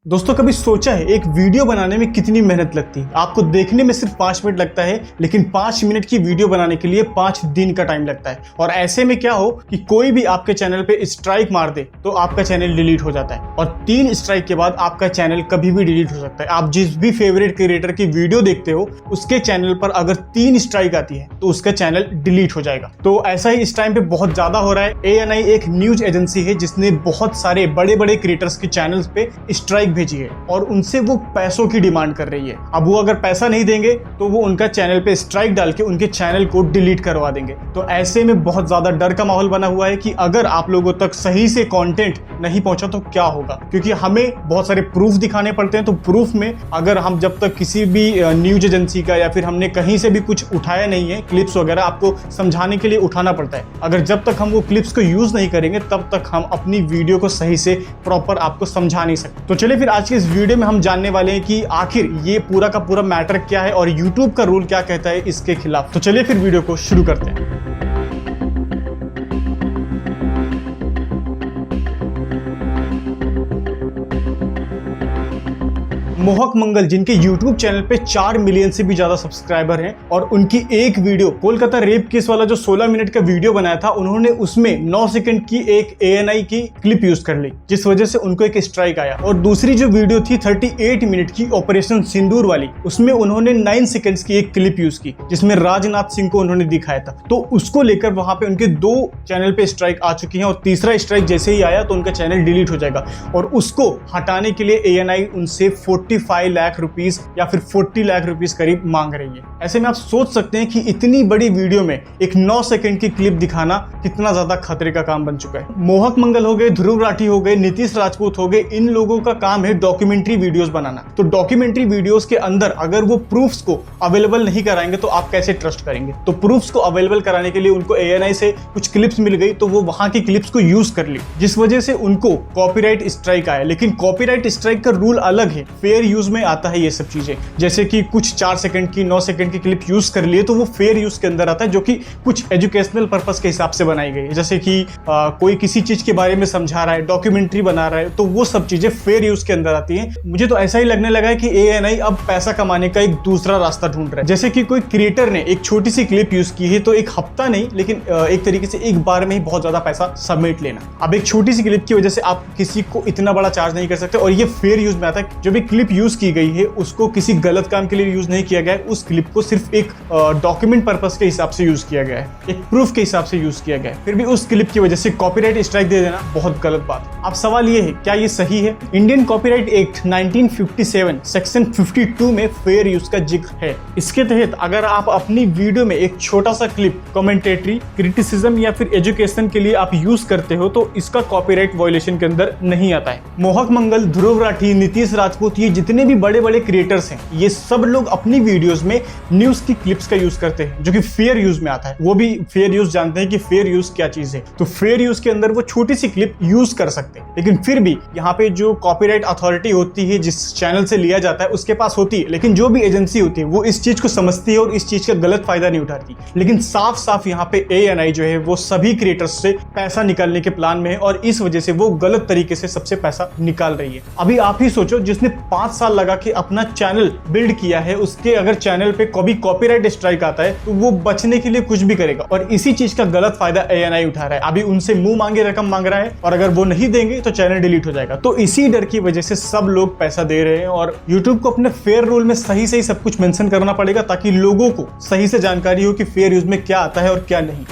दोस्तों कभी सोचा है एक वीडियो बनाने में कितनी मेहनत लगती है। आपको देखने में सिर्फ 5 मिनट लगता है, लेकिन 5 मिनट की वीडियो बनाने के लिए 5 दिन का टाइम लगता है। और ऐसे में क्या हो कि कोई भी आपके चैनल पे स्ट्राइक मार दे तो आपका चैनल डिलीट हो जाता है, और 3 स्ट्राइक के बाद आपका चैनल कभी भी डिलीट हो सकता है। आप जिस भी फेवरेट क्रिएटर की वीडियो देखते हो उसके चैनल पर अगर 3 स्ट्राइक आती है तो उसका चैनल डिलीट हो जाएगा। तो ऐसा ही इस टाइम पे बहुत ज्यादा हो रहा है। ANI एक न्यूज एजेंसी है जिसने बहुत सारे बड़े बड़े क्रिएटर्स के चैनल्स पे स्ट्राइक भेजी है और उनसे वो पैसों की डिमांड कर रही है। अब वो अगर पैसा नहीं देंगे तो वो उनका चैनल पे स्ट्राइक डाल के उनके चैनल को डिलीट करवा देंगे। तो ऐसे में बहुत ज्यादा डर का माहौल बना हुआ है कि अगर आप लोगों तक सही से कंटेंट नहीं पहुंचा तो क्या होगा, क्योंकि हमें बहुत सारे प्रूफ दिखाने पड़ते हैं। तो प्रूफ में अगर हम जब तक किसी भी न्यूज एजेंसी का या फिर हमने कहीं से भी कुछ उठाया नहीं है, क्लिप्स वगैरह आपको समझाने के लिए उठाना पड़ता है। अगर जब तक हम वो क्लिप्स को यूज नहीं करेंगे तब तक हम अपनी वीडियो को सही से प्रॉपर आपको समझा नहीं सकते। तो चलिए फिर आज के इस वीडियो में हम जानने वाले हैं कि आखिर ये पूरा का पूरा मैटर क्या है और YouTube का रूल क्या कहता है इसके खिलाफ। तो चलिए फिर वीडियो को शुरू करते हैं। मोहक मंगल जिनके YouTube चैनल पे 4 मिलियन से भी ज्यादा सब्सक्राइबर हैं और उनकी एक वीडियो कोलकाता रेप केस वाला जो 16 मिनट का वीडियो बनाया था, उन्होंने उसमें 9 सेकंड की एक ANI की क्लिप यूज कर ली, जिस वजह से उनको एक स्ट्राइक आया। और दूसरी जो वीडियो थी 38 मिनट की ऑपरेशन सिंदूर वाली, उसमें उन्होंने 9 सेकंड्स की एक क्लिप यूज की जिसमें राजनाथ सिंह को उन्होंने दिखाया था। तो उसको लेकर वहां पे उनके 2 चैनल पे स्ट्राइक आ चुकी हैं और तीसरा स्ट्राइक जैसे ही आया तो उनका चैनल डिलीट हो जाएगा। और उसको हटाने के लिए ANI उनसे 45 लाख रुपीस या फिर 40 लाख रुपीस करीब मांग रही है। ऐसे में आप सोच सकते हैं कि इतनी बड़ी वीडियो में एक 9 सेकंड की क्लिप दिखाना कितना ज्यादा खतरे का काम बन चुका है। मोहक मंगल हो गए, ध्रुव राठी हो गए, नीतीश राजपूत हो गए, इन लोगों का काम है डॉक्यूमेंट्री वीडियोस बनाना। तो डॉक्यूमेंट्री वीडियोस के अंदर अगर वो प्रूफ्स को अवेलेबल नहीं कराएंगे तो आप कैसे ट्रस्ट करेंगे। तो प्रूफ्स को अवेलेबल कराने के लिए उनको ANI से कुछ क्लिप्स मिल गई तो वो वहां की क्लिप्स को यूज कर ली, जिस वजह से उनको कॉपीराइट स्ट्राइक आया। लेकिन कॉपीराइट स्ट्राइक का रूल अलग है, फेयर यूज में आता है ये सब चीजें। जैसे कि कुछ 4 सेकंड की 9 सेकंड की क्लिप यूज कर लिए तो वो फेयर यूज के अंदर आता है, जो कि कुछ एजुकेशनल पर्पस के हिसाब से बनाई गई है। जैसे कि कोई किसी चीज के बारे में समझा रहा है, डॉक्यूमेंट्री बना रहा है, तो वो सब चीजें फेयर यूज के अंदर आती हैं। मुझे तो ऐसा ही लगने लगा है कि ANI अब पैसा कमाने का एक दूसरा रास्ता ढूंढ रहा है। जैसे कि कोई क्रिएटर ने एक छोटी सी क्लिप यूज की है तो एक हफ्ता नहीं, लेकिन एक तरीके से एक बार में ही बहुत ज्यादा पैसा समेट लेना। अब एक छोटी सी क्लिप की वजह से आप किसी को इतना बड़ा चार्ज नहीं कर सकते, और ये फेयर यूज में आता है। जो भी क्लिप यूज की गई है उसको किसी गलत काम के लिए यूज नहीं किया गया है, उस क्लिप को सिर्फ एक डॉक्यूमेंट पर्पस के हिसाब से यूज किया गया है, एक प्रूफ के हिसाब से यूज किया गया है। फिर भी उस क्लिप की वजह से कॉपीराइट स्ट्राइक दे देना बहुत गलत बात है। अब सवाल ये है, क्या ये सही है? इंडियन कॉपीराइट एक्ट 1957 सेक्शन 52 में फेयर यूज का जिक्र है। इसके तहत अगर आप अपनी वीडियो में एक छोटा सा क्लिप कमेंटेटरी, क्रिटिसिज्म या फिर एजुकेशन के लिए आप यूज करते हो तो इसका कॉपीराइट वायलेशन के अंदर नहीं आता है। मोहक मंगल, ध्रुव राठी, नीतीश राजपूत, ये जितने भी बड़े बड़े क्रिएटर्स हैं, ये सब लोग अपनी वीडियोस में न्यूज की क्लिप्स का यूज करते हैं, जो कि फेयर यूज में आता है। वो भी फेयर यूज जानते हैं कि फेयर यूज क्या चीज है। तो फेयर यूज के अंदर वो छोटी सी क्लिप यूज कर सकते हैं, लेकिन फिर भी यहाँ पे जो कॉपीराइट अथॉरिटी होती है, जिस चैनल से लिया जाता है, उसके पास होती है। लेकिन जो भी एजेंसी होती है वो इस चीज को समझती है और इस चीज का गलत फायदा नहीं उठाती। लेकिन साफ साफ यहाँ पे ANI जो है वो सभी क्रिएटर्स से पैसा निकालने के प्लान में है और इस वजह से वो गलत तरीके से सबसे पैसा निकाल रही है। अभी आप ही सोचो, जिसने 5 साल लगा के अपना चैनल बिल्ड किया है, उसके अगर चैनल पे कभी कॉपीराइट स्ट्राइक आता है तो वो बचने के लिए कुछ भी करेगा, और इसी चीज का गलत फायदा ANI उठा रहा है। अभी उनसे मुंह मांगे रकम मांग रहा है और अगर वो नहीं देंगे तो चैनल डिलीट हो जाएगा। तो इसी डर की वजह से सब लोग पैसा दे रहे हैं और YouTube को अपने फेयर रूल में सही सही सब कुछ मेंशन करना पड़ेगा ताकि लोगों को सही से जानकारी हो कि फेयर यूज में क्या आता है और क्या नहीं।